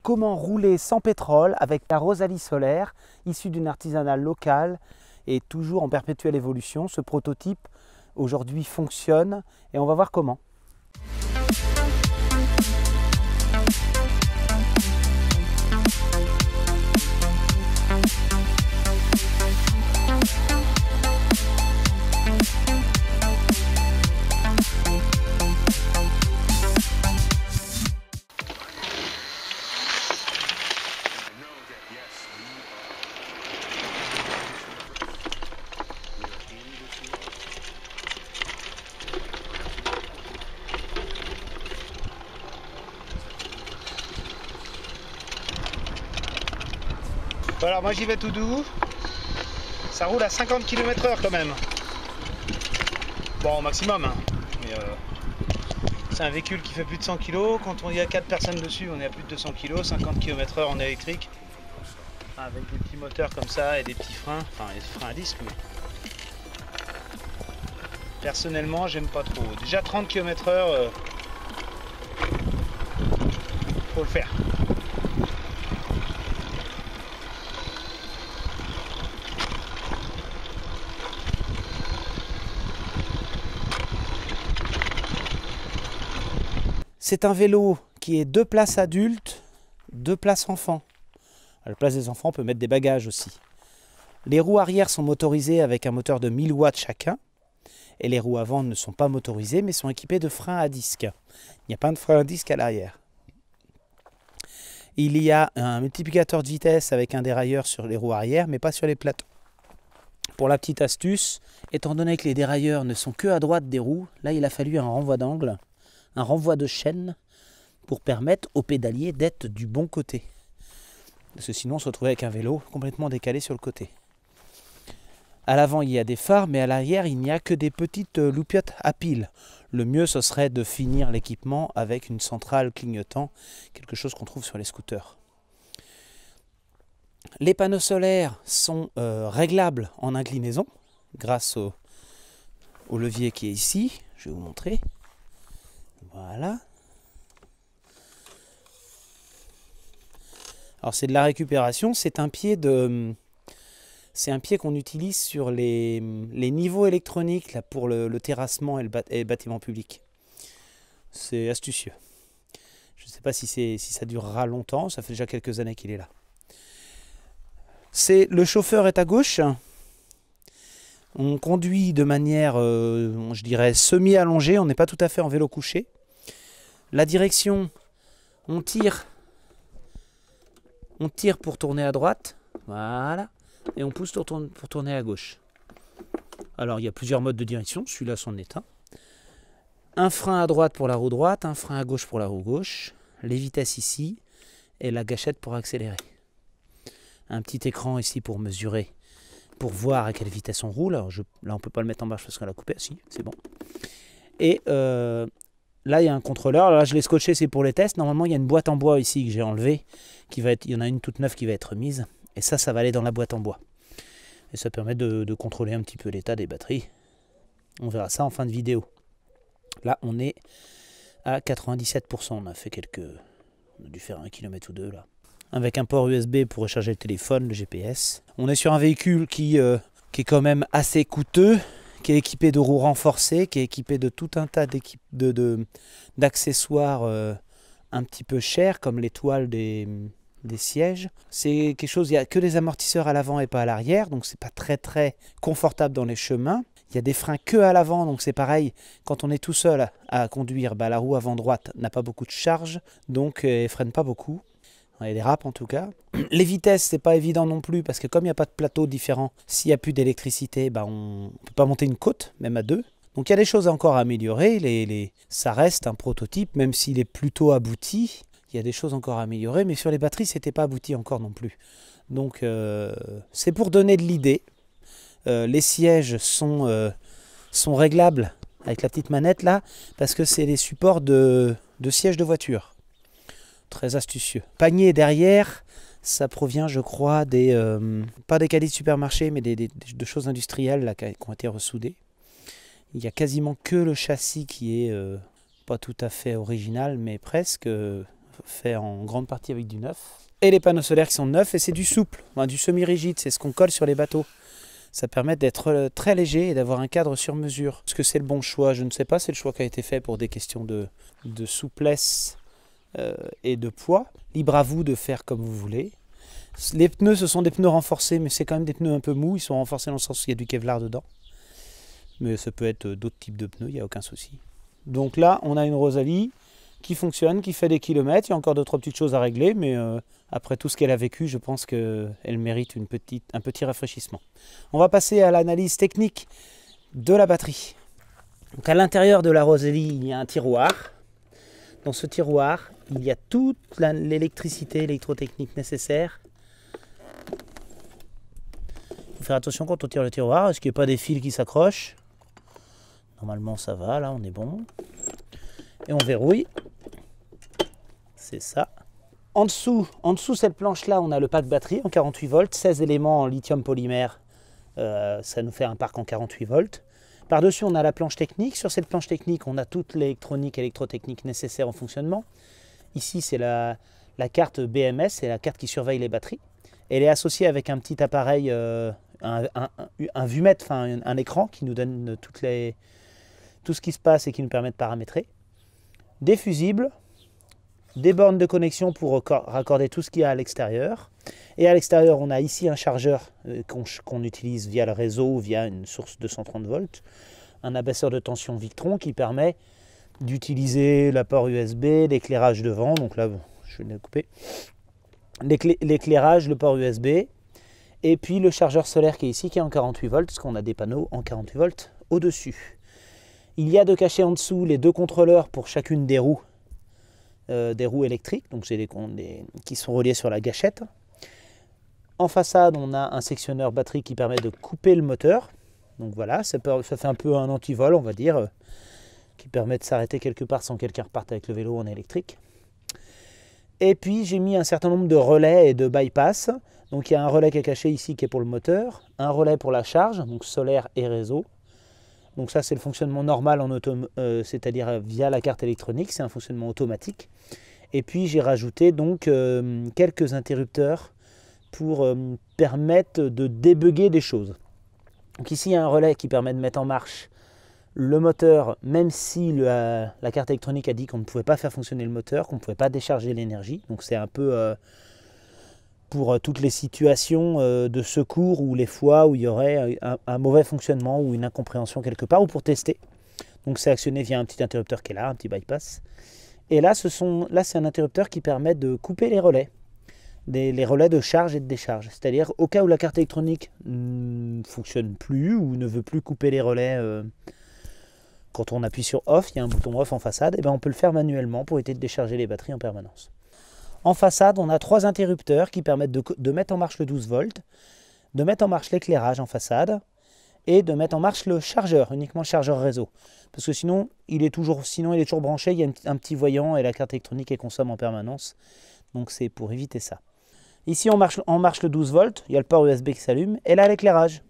Comment rouler sans pétrole avec la Rosalie solaire, issue d'une artisanale locale et toujours en perpétuelle évolution. Ce prototype aujourd'hui fonctionne et on va voir comment. Alors moi j'y vais tout doux, ça roule à 50 km/h quand même. Bon au maximum, hein. Mais c'est un véhicule qui fait plus de 100 kg, quand on y a 4 personnes dessus on est à plus de 200 kg, 50 km/h en électrique. Avec des petits moteurs comme ça et des petits freins, enfin des freins à disque. Mais... personnellement j'aime pas trop. Déjà 30 km/h, faut le faire. C'est un vélo qui est 2 places adultes, 2 places enfants. À la place des enfants, on peut mettre des bagages aussi. Les roues arrière sont motorisées avec un moteur de 1000 watts chacun. Et les roues avant ne sont pas motorisées, mais sont équipées de freins à disque. Il n'y a pas de frein à disque à l'arrière. Il y a un multiplicateur de vitesse avec un dérailleur sur les roues arrière, mais pas sur les plateaux. Pour la petite astuce, étant donné que les dérailleurs ne sont que à droite des roues, là il a fallu un renvoi d'angle, un renvoi de chaîne pour permettre au pédalier d'être du bon côté. Parce que sinon on se retrouvait avec un vélo complètement décalé sur le côté. À l'avant il y a des phares, mais à l'arrière il n'y a que des petites loupiottes à pile. Le mieux ce serait de finir l'équipement avec une centrale clignotant, quelque chose qu'on trouve sur les scooters. Les panneaux solaires sont réglables en inclinaison grâce au levier qui est ici. Je vais vous montrer. Voilà. Alors c'est de la récupération, c'est un pied qu'on utilise sur les niveaux électroniques là, pour le terrassement et le bâtiment public. C'est astucieux. Je ne sais pas si ça durera longtemps, ça fait déjà quelques années qu'il est là. Le chauffeur est à gauche. On conduit de manière, je dirais, semi-allongée, on n'est pas tout à fait en vélo couché. La direction, on tire pour tourner à droite, voilà, et on pousse pour tourner à gauche. Alors il y a plusieurs modes de direction, celui-là c'en est un. Un frein à droite pour la roue droite, un frein à gauche pour la roue gauche, les vitesses ici, et la gâchette pour accélérer. Un petit écran ici pour mesurer, pour voir à quelle vitesse on roule. Alors là on ne peut pas le mettre en marche parce qu'on l'a coupé, si, c'est bon. Et là, il y a un contrôleur. Alors là, je l'ai scotché, c'est pour les tests. Normalement, il y a une boîte en bois ici que j'ai enlevée. Il y en a une toute neuve qui va être mise. Et ça va aller dans la boîte en bois. Et ça permet de contrôler un petit peu l'état des batteries. On verra ça en fin de vidéo. Là, on est à 97%. On a dû faire 1 km ou 2 là. Avec un port USB pour recharger le téléphone, le GPS. On est sur un véhicule qui est quand même assez coûteux, qui est équipé de roues renforcées, qui est équipé de tout un tas d'accessoires un petit peu chers, comme les toiles des sièges. C'est quelque chose, il n'y a que les amortisseurs à l'avant et pas à l'arrière, donc c'est pas très très confortable dans les chemins. Il y a des freins que à l'avant, donc c'est pareil, quand on est tout seul à conduire, la roue avant droite n'a pas beaucoup de charge, donc elle freine pas beaucoup. Il y a des raps en tout cas. Les vitesses, c'est pas évident non plus parce que comme il n'y a pas de plateau différent, s'il n'y a plus d'électricité, on ne peut pas monter une côte, même à 2. Donc il y a des choses encore à améliorer. Ça reste un prototype, même s'il est plutôt abouti. Il y a des choses encore à améliorer, mais sur les batteries, c'était pas abouti encore non plus. Donc c'est pour donner de l'idée. Les sièges sont réglables avec la petite manette là, parce que c'est les supports de sièges de voiture. Très astucieux. Panier derrière, ça provient je crois pas des caddies de supermarché, mais de choses industrielles là, qui ont été ressoudées. Il n'y a quasiment que le châssis qui est pas tout à fait original, mais presque fait en grande partie avec du neuf. Et les panneaux solaires qui sont neufs, et c'est du souple, enfin, du semi-rigide, c'est ce qu'on colle sur les bateaux. Ça permet d'être très léger et d'avoir un cadre sur mesure. Est-ce que c'est le bon choix? Je ne sais pas, c'est le choix qui a été fait pour des questions de souplesse et de poids. Libre à vous de faire comme vous voulez. Les pneus, ce sont des pneus renforcés, mais c'est quand même des pneus un peu mous. Ils sont renforcés dans le sens où il y a du Kevlar dedans. Mais ça peut être d'autres types de pneus, il n'y a aucun souci. Donc là, on a une Rosalie qui fonctionne, qui fait des kilomètres. Il y a encore 2-3 petites choses à régler, mais après tout ce qu'elle a vécu, je pense qu'elle mérite un petit rafraîchissement. On va passer à l'analyse technique de la batterie. Donc à l'intérieur de la Rosalie, il y a un tiroir. Dans ce tiroir, il y a toute l'électricité électrotechnique nécessaire. Il faut faire attention quand on tire le tiroir, est-ce qu'il n'y a pas des fils qui s'accrochent? Normalement ça va, là on est bon. Et on verrouille. C'est ça. En dessous cette planche-là, on a le pack batterie en 48 volts, 16 éléments en lithium polymère. Ça nous fait un parc en 48 volts. Par-dessus, on a la planche technique. Sur cette planche technique, on a toute l'électronique électrotechnique nécessaire en fonctionnement. Ici, c'est la carte BMS, c'est la carte qui surveille les batteries. Elle est associée avec un petit appareil, un vumètre, enfin un écran qui nous donne tout ce qui se passe et qui nous permet de paramétrer. Des fusibles, des bornes de connexion pour raccorder tout ce qu'il y a à l'extérieur. Et à l'extérieur, on a ici un chargeur qu'on utilise via le réseau, via une source 230 volts. Un abaisseur de tension Victron qui permet d'utiliser l'apport USB, l'éclairage devant. Donc là, je vais le couper. L'éclairage, le port USB. Et puis le chargeur solaire qui est ici, qui est en 48 volts, parce qu'on a des panneaux en 48 volts au-dessus. Il y a de cachés en dessous les deux contrôleurs pour chacune des roues électriques, donc c'est qui sont reliés sur la gâchette. En façade, on a un sectionneur batterie qui permet de couper le moteur. Donc voilà, ça fait un peu un antivol, on va dire, qui permet de s'arrêter quelque part sans que quelqu'un reparte avec le vélo en électrique. Et puis j'ai mis un certain nombre de relais et de bypass. Donc il y a un relais qui est caché ici qui est pour le moteur, un relais pour la charge, donc solaire et réseau. Donc ça c'est le fonctionnement normal c'est-à-dire via la carte électronique, c'est un fonctionnement automatique. Et puis j'ai rajouté donc quelques interrupteurs pour permettre de débugger des choses. Donc ici il y a un relais qui permet de mettre en marche le moteur, même si la carte électronique a dit qu'on ne pouvait pas faire fonctionner le moteur, qu'on ne pouvait pas décharger l'énergie. Donc c'est un peu pour toutes les situations de secours ou les fois où il y aurait un mauvais fonctionnement ou une incompréhension quelque part, ou pour tester. Donc c'est actionné via un petit interrupteur qui est là, un petit bypass. Et là, c'est un interrupteur qui permet de couper les relais. Les relais de charge et de décharge. C'est-à-dire au cas où la carte électronique ne fonctionne plus ou ne veut plus couper les relais, quand on appuie sur off, il y a un bouton off en façade, et bien on peut le faire manuellement pour éviter de décharger les batteries en permanence. En façade, on a 3 interrupteurs qui permettent de mettre en marche le 12 volts, de mettre en marche l'éclairage en façade et de mettre en marche le chargeur, uniquement le chargeur réseau. Parce que sinon, il est toujours branché, il y a un petit voyant et la carte électronique est consomme en permanence. Donc c'est pour éviter ça. Ici, on marche le 12 volts, il y a le port USB qui s'allume, et là l'éclairage.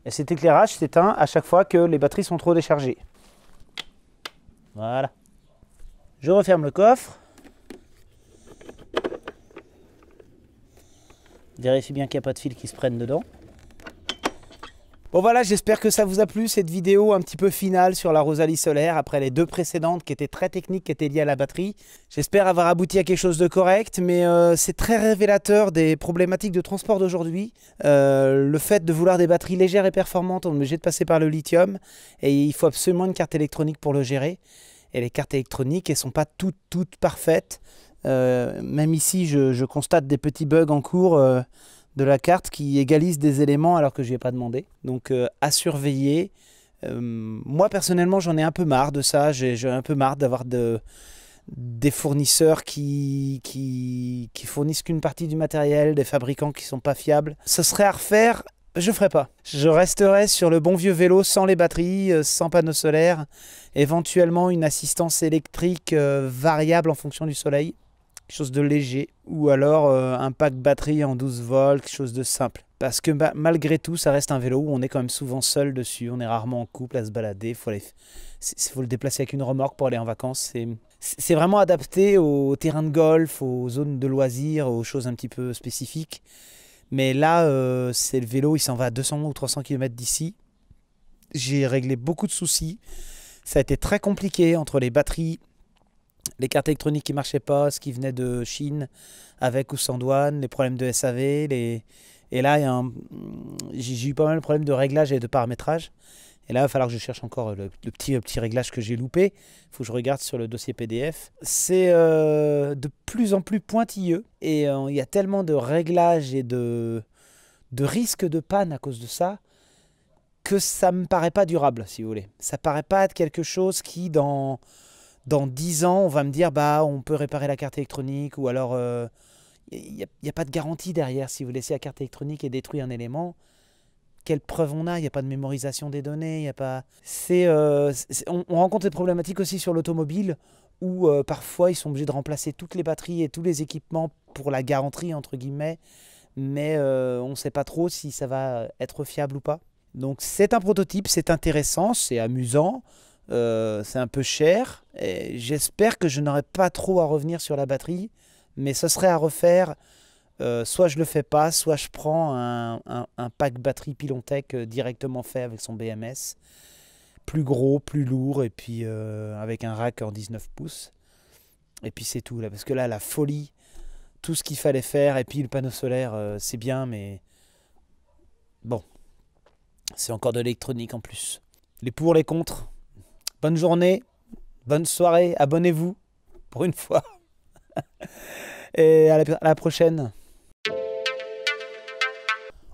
Et cet éclairage s'éteint à chaque fois que les batteries sont trop déchargées. Voilà. Je referme le coffre. Vérifie bien qu'il n'y a pas de fils qui se prennent dedans. Bon voilà, j'espère que ça vous a plu, cette vidéo un petit peu finale sur la Rosalie solaire après les 2 précédentes qui étaient très techniques, qui étaient liées à la batterie. J'espère avoir abouti à quelque chose de correct, mais c'est très révélateur des problématiques de transport d'aujourd'hui. Le fait de vouloir des batteries légères et performantes, on est obligé de passer par le lithium et il faut absolument une carte électronique pour le gérer. Et les cartes électroniques, elles ne sont pas toutes parfaites. Même ici, je constate des petits bugs en cours de la carte qui égalisent des éléments alors que je n'y ai pas demandé. Donc à surveiller. Moi personnellement, j'en ai un peu marre de ça. J'ai un peu marre d'avoir des fournisseurs qui fournissent qu'une partie du matériel, des fabricants qui ne sont pas fiables. Ce serait à refaire. Je ne ferai pas. Je resterai sur le bon vieux vélo sans les batteries, sans panneaux solaires, éventuellement une assistance électrique variable en fonction du soleil, quelque chose de léger, ou alors un pack batterie en 12 volts, quelque chose de simple. Parce que malgré tout, ça reste un vélo où on est quand même souvent seul dessus, on est rarement en couple à se balader, il faut le déplacer avec une remorque pour aller en vacances, C'est vraiment adapté aux terrains de golf, aux zones de loisirs, aux choses un petit peu spécifiques. Mais là, c'est le vélo, il s'en va à 200 ou 300 km d'ici. J'ai réglé beaucoup de soucis. Ça a été très compliqué entre les batteries, les cartes électroniques qui ne marchaient pas, ce qui venait de Chine, avec ou sans douane, les problèmes de SAV. Et là, j'ai eu pas mal de problèmes de réglage et de paramétrage. Et là, il va falloir que je cherche encore le petit réglage que j'ai loupé. Il faut que je regarde sur le dossier PDF. C'est de plus en plus pointilleux. Et il y a tellement de réglages et de risques de panne à cause de ça que ça ne me paraît pas durable, si vous voulez. Ça ne paraît pas être quelque chose qui, dans 10 ans, on va me dire bah, on peut réparer la carte électronique. Ou alors, il n'y a pas de garantie derrière. Si vous laissez la carte électronique et détruire un élément, quelle preuve on a? Il n'y a pas de mémorisation des données, il y a pas. On rencontre des problématiques aussi sur l'automobile où parfois ils sont obligés de remplacer toutes les batteries et tous les équipements pour la garantie entre guillemets, mais on ne sait pas trop si ça va être fiable ou pas. Donc c'est un prototype, c'est intéressant, c'est amusant, c'est un peu cher. J'espère que je n'aurai pas trop à revenir sur la batterie, mais ce serait à refaire. Soit je le fais pas, soit je prends un pack batterie Pilontech directement fait avec son BMS, plus gros, plus lourd, et puis avec un rack en 19 pouces. Et puis c'est tout là, parce que là la folie, tout ce qu'il fallait faire, et puis le panneau solaire, c'est bien, mais bon, c'est encore de l'électronique en plus. Les pour, les contre. Bonne journée, bonne soirée, abonnez-vous pour une fois. Et à la prochaine.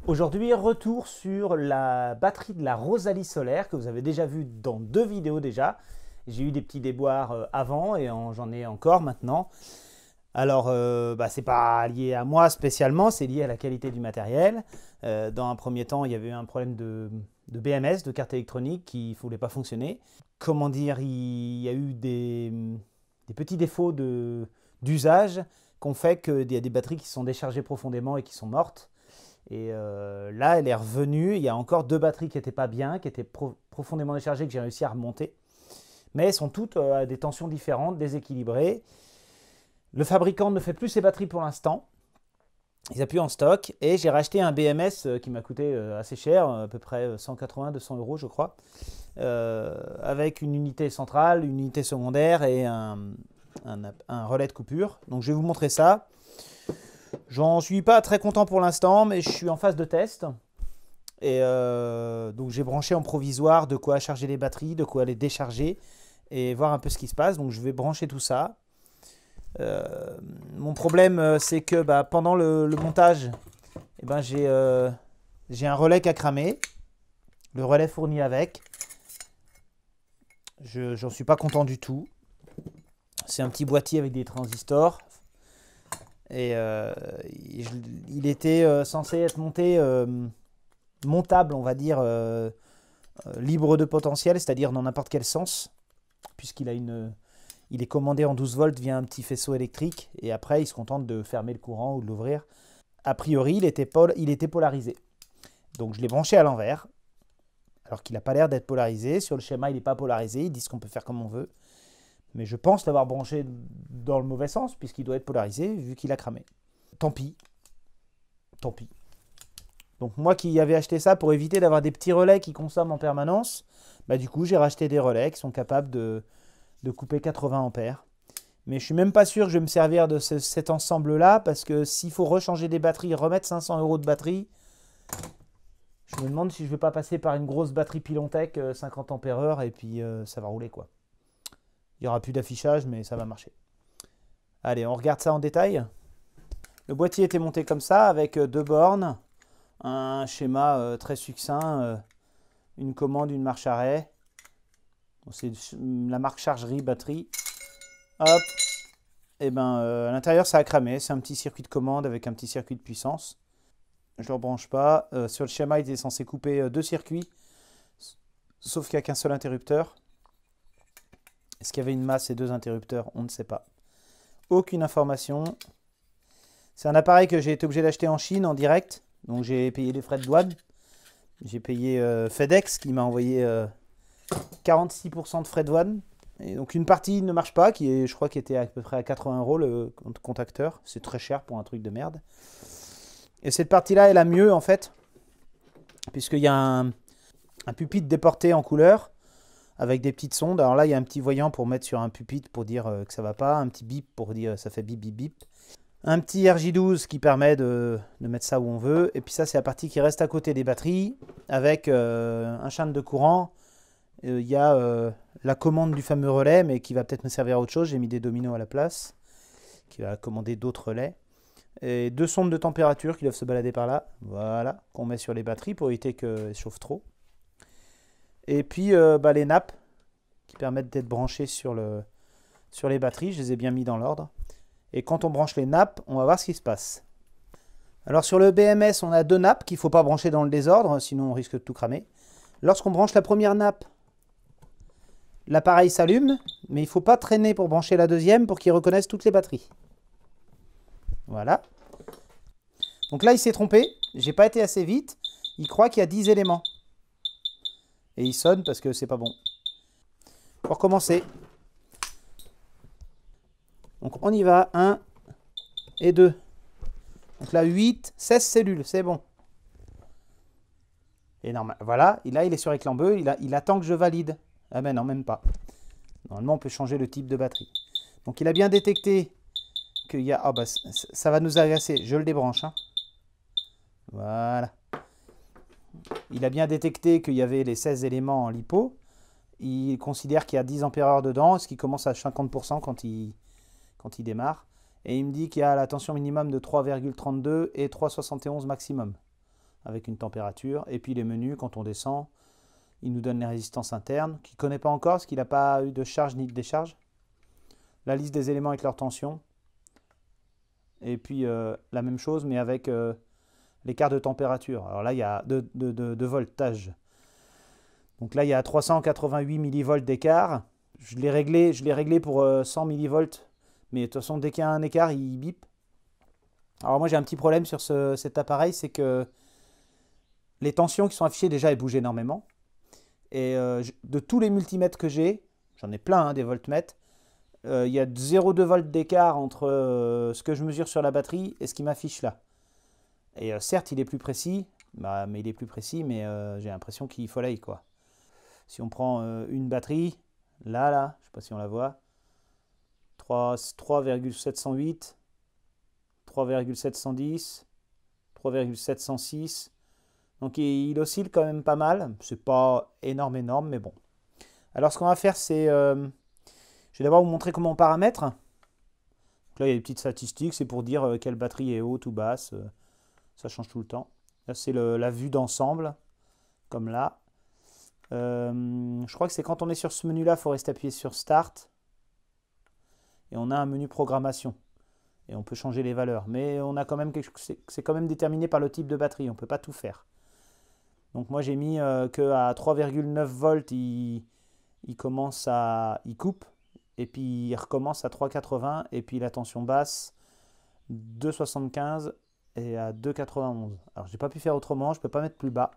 Aujourd'hui, retour sur la batterie de la Rosalie solaire que vous avez déjà vu dans 2 vidéos déjà. J'ai eu des petits déboires avant et j'en ai encore maintenant. Alors, c'est pas lié à moi spécialement, c'est lié à la qualité du matériel. Dans un premier temps, il y avait eu un problème de BMS, de carte électronique qui ne voulait pas fonctionner. Comment dire, il y a eu des petits défauts d'usage qui ont fait qu'il y a des batteries qui se sont déchargées profondément et qui sont mortes. Et là, elle est revenue. Il y a encore 2 batteries qui n'étaient pas bien, qui étaient profondément déchargées, que j'ai réussi à remonter. Mais elles sont toutes à des tensions différentes, déséquilibrées. Le fabricant ne fait plus ses batteries pour l'instant. Ils n'ont plus en stock. Et j'ai racheté un BMS qui m'a coûté assez cher, à peu près 180-200 € je crois, avec une unité centrale, une unité secondaire et un relais de coupure. Donc je vais vous montrer ça. J'en suis pas très content pour l'instant, mais je suis en phase de test. Et donc j'ai branché en provisoire de quoi charger les batteries, de quoi les décharger et voir un peu ce qui se passe. Donc je vais brancher tout ça. Mon problème, c'est que pendant le montage, j'ai un relais qui a cramé. Le relais fourni avec. J'en suis pas content du tout. C'est un petit boîtier avec des transistors. Et il était censé être montable, on va dire, libre de potentiel, c'est-à-dire dans n'importe quel sens, puisqu'il est commandé en 12 volts via un petit faisceau électrique, et après il se contente de fermer le courant ou de l'ouvrir. A priori, il était polarisé. Donc je l'ai branché à l'envers, alors qu'il n'a pas l'air d'être polarisé. Sur le schéma, il n'est pas polarisé, ils disent qu'on peut faire comme on veut. Mais je pense l'avoir branché dans le mauvais sens, puisqu'il doit être polarisé, vu qu'il a cramé. Tant pis. Tant pis. Donc moi qui avais acheté ça pour éviter d'avoir des petits relais qui consomment en permanence, du coup j'ai racheté des relais qui sont capables de couper 80 ampères. Mais je suis même pas sûr que je vais me servir de cet ensemble-là, parce que s'il faut rechanger des batteries, remettre 500 € de batterie, je me demande si je ne vais pas passer par une grosse batterie Pilontech 50 ampères-heure, et puis ça va rouler quoi. Il n'y aura plus d'affichage, mais ça va marcher. Allez, on regarde ça en détail. Le boîtier était monté comme ça, avec 2 bornes, un schéma très succinct, une commande, une marche arrêt. C'est la marque Chargerie Batterie. Hop. Et à l'intérieur, ça a cramé. C'est un petit circuit de commande avec un petit circuit de puissance. Je ne le rebranche pas. Sur le schéma, il était censé couper 2 circuits, sauf qu'il n'y a qu'un seul interrupteur. Est-ce qu'il y avait une masse et 2 interrupteurs? On ne sait pas. Aucune information. C'est un appareil que j'ai été obligé d'acheter en Chine en direct. Donc j'ai payé les frais de douane. J'ai payé FedEx qui m'a envoyé 46% de frais de douane. Et donc une partie ne marche pas, je crois, qui était à peu près à 80 € le contacteur. C'est très cher pour un truc de merde. Et cette partie-là est la mieux en fait, puisqu'il y a un pupitre déporté en couleur avec des petites sondes. Alors là, il y a un petit voyant pour mettre sur un pupitre pour dire que ça va pas, un petit bip pour dire ça fait bip bip bip. Un petit RJ12 qui permet de mettre ça où on veut. Et puis ça, c'est la partie qui reste à côté des batteries avec un châne de courant. Il y a la commande du fameux relais, mais qui va peut-être me servir à autre chose. J'ai mis des dominos à la place, qui va commander d'autres relais. Et 2 sondes de température qui doivent se balader par là. Voilà, qu'on met sur les batteries pour éviter qu'elles chauffent trop. Et puis les nappes qui permettent d'être branchées sur les batteries. Je les ai bien mis dans l'ordre. Et quand on branche les nappes, on va voir ce qui se passe. Alors sur le BMS, on a 2 nappes qu'il ne faut pas brancher dans le désordre, sinon on risque de tout cramer. Lorsqu'on branche la première nappe, l'appareil s'allume, mais il ne faut pas traîner pour brancher la deuxième pour qu'il reconnaisse toutes les batteries. Voilà. Donc là, il s'est trompé. J'ai pas été assez vite. Il croit qu'il y a 10 éléments. Et il sonne parce que c'est pas bon. Pour commencer. Donc on y va, 1 et 2. Donc là 8, 16 cellules, c'est bon. Et normal, voilà, là il est sur écran bleu, il attend que je valide. Ah ben non, même pas. Normalement on peut changer le type de batterie. Donc il a bien détecté qu'il y a... Ah bah ça va nous agacer, je le débranche. Hein. Voilà. Il a bien détecté qu'il y avait les 16 éléments en lipo. Il considère qu'il y a 10 ampères-heure dedans, ce qui commence à 50% quand il démarre. Et il me dit qu'il y a la tension minimum de 3,32 et 3,71 maximum, avec une température. Et puis les menus, quand on descend, il nous donne les résistances internes, qu'il ne connaît pas encore, parce qu'il n'a pas eu de charge ni de décharge. La liste des éléments avec leur tension. Et puis la même chose, mais avec l'écart de température. Alors là, il y a de voltage. Donc là, il y a 388 millivolts d'écart. Je l'ai réglé pour 100 millivolts. Mais de toute façon, dès qu'il y a un écart, il bip. Alors moi, j'ai un petit problème sur cet appareil, c'est que les tensions qui sont affichées, déjà, elles bougent énormément. Et de tous les multimètres que j'ai, j'en ai plein, hein, des voltmètres, il y a 0,2 volts d'écart entre ce que je mesure sur la batterie et ce qui m'affiche là. Et certes, il est plus précis, mais j'ai l'impression qu'il follaye, quoi. Si on prend une batterie, là, je sais pas si on la voit, 3,708, 3,710, 3,706. Donc il oscille quand même pas mal. C'est pas énorme, mais bon. Alors ce qu'on va faire, c'est... je vais d'abord vous montrer comment on paramètre. Donc là, il y a des petites statistiques. C'est pour dire quelle batterie est haute ou basse. Ça change tout le temps. Là, c'est la vue d'ensemble, comme là. Je crois que c'est quand on est sur ce menu-là, il faut rester appuyé sur Start. Et on a un menu programmation. Et on peut changer les valeurs. Mais on a quand même c'est quand même déterminé par le type de batterie. On ne peut pas tout faire. Donc moi j'ai mis qu'à 3,9 volts, il coupe. Et puis il recommence à 3,80. Et puis la tension basse, 2,75 et à 2,91. Alors j'ai pas pu faire autrement. Je ne peux pas mettre plus bas.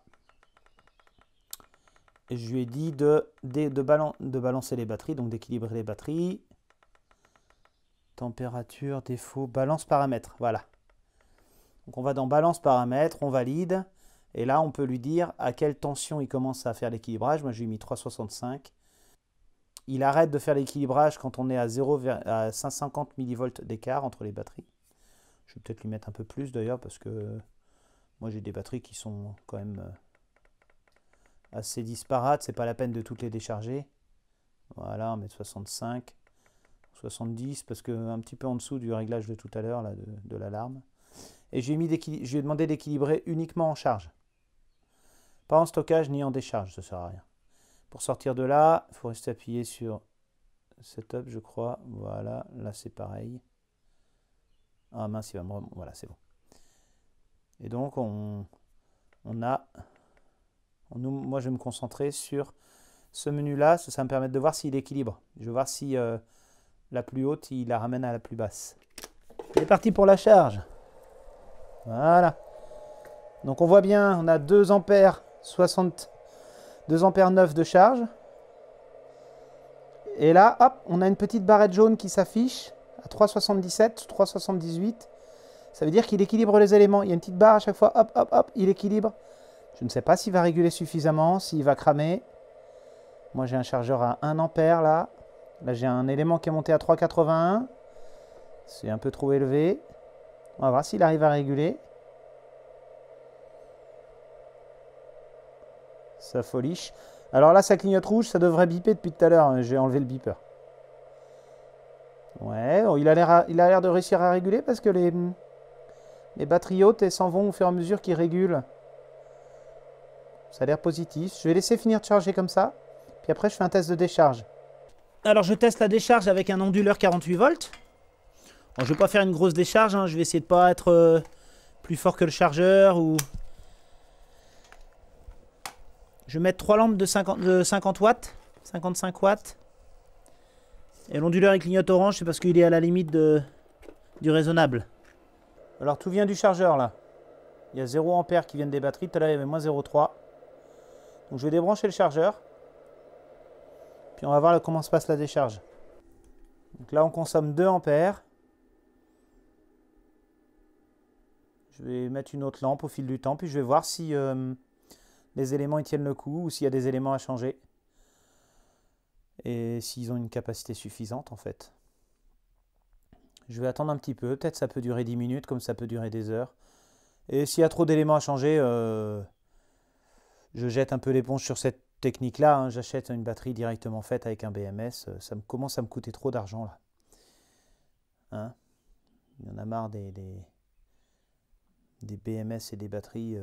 Et je lui ai dit de balancer les batteries. Donc d'équilibrer les batteries. Température, défaut, balance paramètres, voilà. Donc on va dans balance paramètres, on valide. Et là, on peut lui dire à quelle tension il commence à faire l'équilibrage. Moi, j'ai mis 3,65. Il arrête de faire l'équilibrage quand on est à 550 millivolts d'écart entre les batteries. Je vais peut-être lui mettre un peu plus d'ailleurs, parce que moi, j'ai des batteries qui sont quand même assez disparates. C'est pas la peine de toutes les décharger. Voilà, on met 65. 70 parce que un petit peu en dessous du réglage de tout à l'heure de l'alarme. Et je lui ai demandé d'équilibrer uniquement en charge. Pas en stockage ni en décharge, ça ne sert à rien. Pour sortir de là, il faut rester appuyé sur Setup, je crois. Voilà, là c'est pareil. Ah mince, voilà, c'est bon. Et donc moi je vais me concentrer sur ce menu-là. Ça va me permettre de voir s'il équilibre. Je vais voir si la plus haute, il la ramène à la plus basse. Il est parti pour la charge. Voilà. Donc on voit bien, on a 2 ampères 2 ampères 9 de charge. Et là, hop, on a une petite barrette jaune qui s'affiche à 3,77, 3,78. Ça veut dire qu'il équilibre les éléments. Il y a une petite barre à chaque fois, hop, hop, hop, il équilibre. Je ne sais pas s'il va réguler suffisamment, s'il va cramer. Moi, j'ai un chargeur à 1 ampère là. Là, j'ai un élément qui est monté à 3,81. C'est un peu trop élevé. On va voir s'il arrive à réguler. Ça foliche. Alors là, ça clignote rouge, ça devrait biper depuis tout à l'heure. J'ai enlevé le beeper. Ouais, oh, il a l'air de réussir à réguler parce que les batteries hautes, elles s'en vont au fur et à mesure qu'ils régulent. Ça a l'air positif. Je vais laisser finir de charger comme ça. Puis après, je fais un test de décharge. Alors, je teste la décharge avec un onduleur 48 volts. Bon, je ne vais pas faire une grosse décharge. Hein. Je vais essayer de ne pas être plus fort que le chargeur. Ou... Je vais mettre 3 lampes de 50 watts. 55 watts. Et l'onduleur il clignote orange, c'est parce qu'il est à la limite du raisonnable. Alors tout vient du chargeur là. Il y a 0 ampère qui viennent des batteries. Tout à l'heure il y avait moins 0,3. Donc je vais débrancher le chargeur. Puis on va voir comment se passe la décharge. Donc là on consomme 2 ampères. Je vais mettre une autre lampe au fil du temps. Puis je vais voir si les éléments ils tiennent le coup ou s'il y a des éléments à changer. Et s'ils ont une capacité suffisante en fait. Je vais attendre un petit peu, peut-être ça peut durer 10 minutes comme ça peut durer des heures. Et s'il y a trop d'éléments à changer, je jette un peu l'éponge sur cette technique-là. Hein. J'achète une batterie directement faite avec un BMS. Ça commence à me coûter trop d'argent là. Hein? Il y en a marre des BMS et des batteries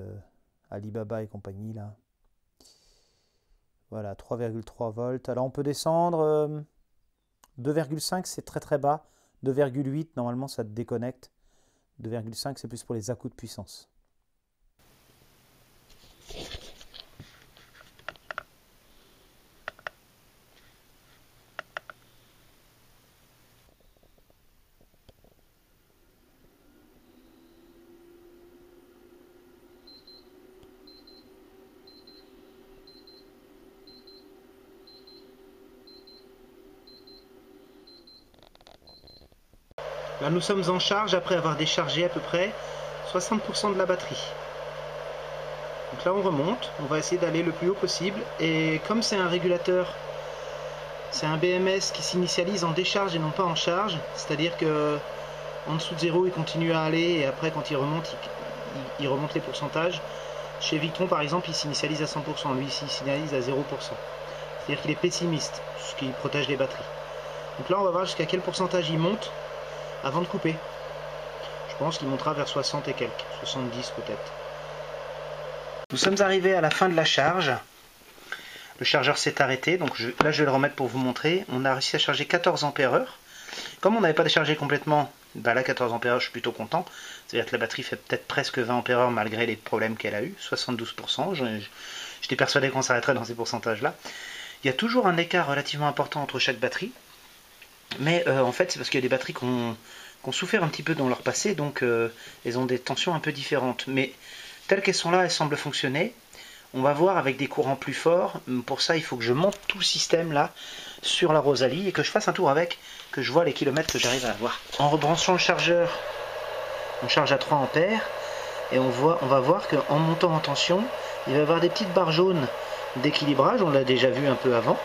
Alibaba et compagnie là. Voilà, 3,3 volts. Alors on peut descendre. 2,5 c'est très très bas. 2,8 normalement ça te déconnecte. 2,5 c'est plus pour les à-coups de puissance. Là nous sommes en charge après avoir déchargé à peu près 60% de la batterie. Donc là on remonte, on va essayer d'aller le plus haut possible. Et comme c'est un régulateur, c'est un BMS qui s'initialise en décharge et non pas en charge. C'est-à-dire que en dessous de 0 il continue à aller et après quand il remonte, il remonte les pourcentages. Chez Victron par exemple il s'initialise à 100%, lui il s'initialise à 0%. C'est-à-dire qu'il est pessimiste, ce qui protège les batteries. Donc là on va voir jusqu'à quel pourcentage il monte avant de couper. Je pense qu'il montera vers 60 et quelques, 70 peut-être. Nous sommes arrivés à la fin de la charge. Le chargeur s'est arrêté, donc là je vais le remettre pour vous montrer. On a réussi à charger 14 ampères-heure. Comme on n'avait pas déchargé complètement, bah là 14 ampères-heure je suis plutôt content. C'est-à-dire que la batterie fait peut-être presque 20 ampères-heure malgré les problèmes qu'elle a eu, 72%. J'étais persuadé qu'on s'arrêterait dans ces pourcentages-là. Il y a toujours un écart relativement important entre chaque batterie. Mais en fait c'est parce qu'il y a des batteries qui ont souffert un petit peu dans leur passé, donc elles ont des tensions un peu différentes. Mais telles qu'elles sont là, elles semblent fonctionner. On va voir avec des courants plus forts. Pour ça, il faut que je monte tout le système là sur la Rosalie et que je fasse un tour avec, que je vois les kilomètres que j'arrive à avoir. En rebranchant le chargeur, on charge à 3 ampères et on va voir qu'en montant en tension, il va y avoir des petites barres jaunes d'équilibrage. On l'a déjà vu un peu avant.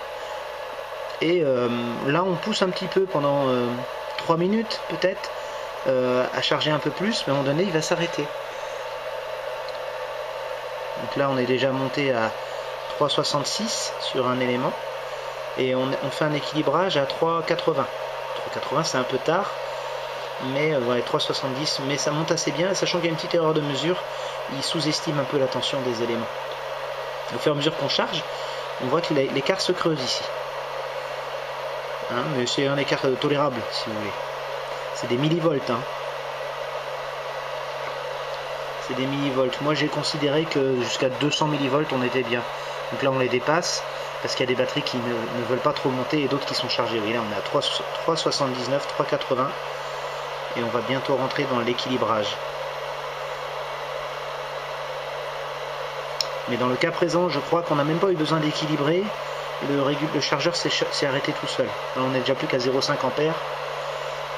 Et là on pousse un petit peu pendant 3 minutes peut-être à charger un peu plus, mais à un moment donné il va s'arrêter. Donc là on est déjà monté à 3,66 sur un élément et on fait un équilibrage à 3,80. 3,80 c'est un peu tard, mais ouais, 3,70, mais ça monte assez bien, sachant qu'il y a une petite erreur de mesure, il sous-estime un peu la tension des éléments. Au fur et à mesure qu'on charge, on voit que l'écart se creuse ici. Hein, mais c'est un écart tolérable si vous voulez. C'est des millivolts. Hein. C'est des millivolts. Moi j'ai considéré que jusqu'à 200 millivolts on était bien. Donc là on les dépasse parce qu'il y a des batteries qui ne veulent pas trop monter et d'autres qui sont chargées. Oui, là on est à 3,79, 3,80 et on va bientôt rentrer dans l'équilibrage. Mais dans le cas présent, je crois qu'on n'a même pas eu besoin d'équilibrer le chargeur s'est arrêté tout seul. Là, on n'est déjà plus qu'à 0,5 ampères,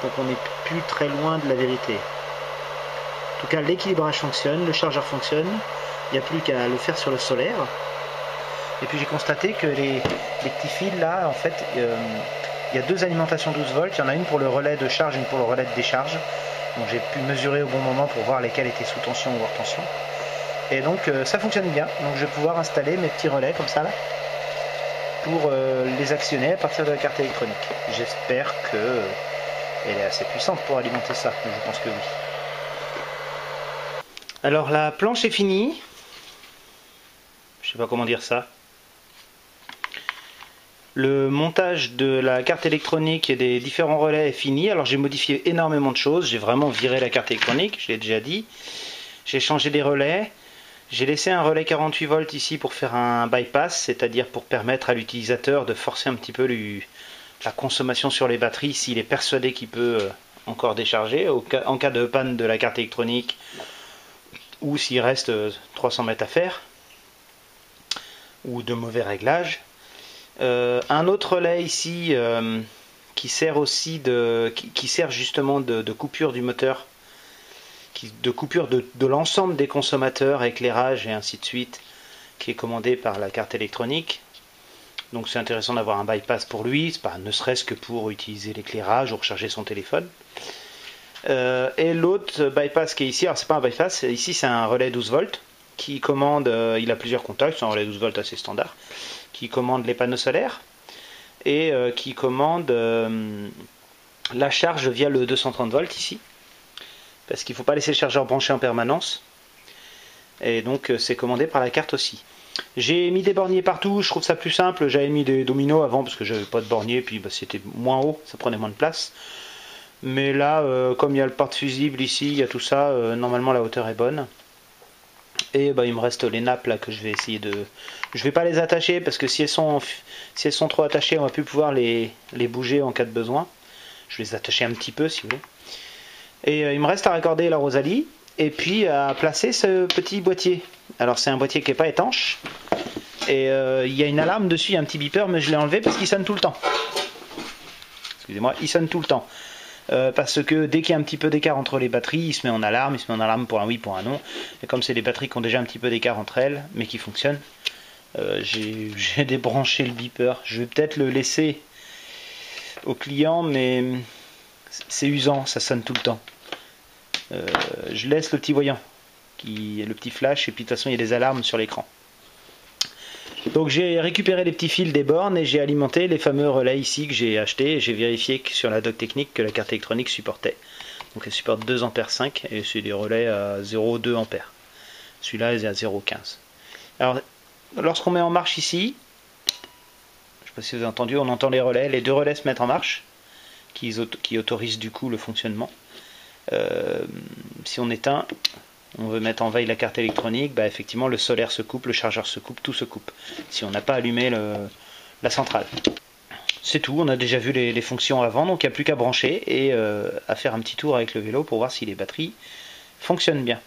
donc on n'est plus très loin de la vérité. En tout cas, l'équilibrage fonctionne, le chargeur fonctionne, il n'y a plus qu'à le faire sur le solaire. Et puis j'ai constaté que les petits fils là, en fait, il y a deux alimentations 12 volts, il y en a une pour le relais de charge, une pour le relais de décharge. Donc j'ai pu mesurer au bon moment pour voir lesquels étaient sous tension ou hors tension. Et donc ça fonctionne bien, donc je vais pouvoir installer mes petits relais comme ça là, pour les actionner à partir de la carte électronique. J'espère qu'elle est assez puissante pour alimenter ça, mais je pense que oui. Alors la planche est finie, je sais pas comment dire ça. Le montage de la carte électronique et des différents relais est fini. Alors j'ai modifié énormément de choses, j'ai vraiment viré la carte électronique, je l'ai déjà dit. J'ai changé les relais, j'ai laissé un relais 48 volts ici pour faire un bypass, c'est-à-dire pour permettre à l'utilisateur de forcer un petit peu la consommation sur les batteries s'il est persuadé qu'il peut encore décharger en cas de panne de la carte électronique ou s'il reste 300 mètres à faire ou de mauvais réglages. Un autre relais ici qui sert justement de coupure du moteur, de coupure de l'ensemble des consommateurs, éclairage et ainsi de suite, qui est commandé par la carte électronique. Donc c'est intéressant d'avoir un bypass pour lui, ne serait-ce que pour utiliser l'éclairage ou recharger son téléphone. Et l'autre bypass qui est ici, alors c'est pas un bypass, ici c'est un relais 12 volts qui commande, il a plusieurs contacts, c'est un relais 12 volts assez standard, qui commande les panneaux solaires et qui commande la charge via le 230 volts ici, parce qu'il ne faut pas laisser le chargeur branché en permanence, et donc c'est commandé par la carte aussi. J'ai mis des borniers partout, je trouve ça plus simple. J'avais mis des dominos avant parce que j'avais pas de bornier, puis c'était moins haut, ça prenait moins de place. Mais là, comme il y a le porte-fusible ici, il y a tout ça, normalement la hauteur est bonne. Et il me reste les nappes là que je vais essayer de... Je vais pas les attacher parce que si elles sont trop attachées, on va plus pouvoir les bouger en cas de besoin. Je vais les attacher un petit peu si vous voulez. Et il me reste à raccorder la Rosalie et puis à placer ce petit boîtier. Alors c'est un boîtier qui n'est pas étanche. Et il y a une alarme dessus, il y a un petit beeper, mais je l'ai enlevé parce qu'il sonne tout le temps. Excusez-moi, il sonne tout le temps. Parce que dès qu'il y a un petit peu d'écart entre les batteries, il se met en alarme pour un oui, pour un non. Et comme c'est des batteries qui ont déjà un petit peu d'écart entre elles, mais qui fonctionnent, j'ai débranché le beeper. Je vais peut-être le laisser au client, mais c'est usant, ça sonne tout le temps. Je laisse le petit voyant, le petit flash, et puis de toute façon il y a des alarmes sur l'écran. Donc j'ai récupéré les petits fils des bornes et j'ai alimenté les fameux relais ici que j'ai achetés, et j'ai vérifié que sur la doc technique que la carte électronique supportait. Donc elle supporte 2 ampères 5 et c'est des relais à 0,2 ampères. Celui-là est à 0,15. Alors lorsqu'on met en marche ici, je ne sais pas si vous avez entendu, on entend les relais, les deux relais se mettent en marche, qui autorisent du coup le fonctionnement. Si on éteint, on veut mettre en veille la carte électronique, effectivement le solaire se coupe, le chargeur se coupe, tout se coupe, si on n'a pas allumé la centrale. C'est tout, on a déjà vu les fonctions avant, donc il n'y a plus qu'à brancher et à faire un petit tour avec le vélo pour voir si les batteries fonctionnent bien.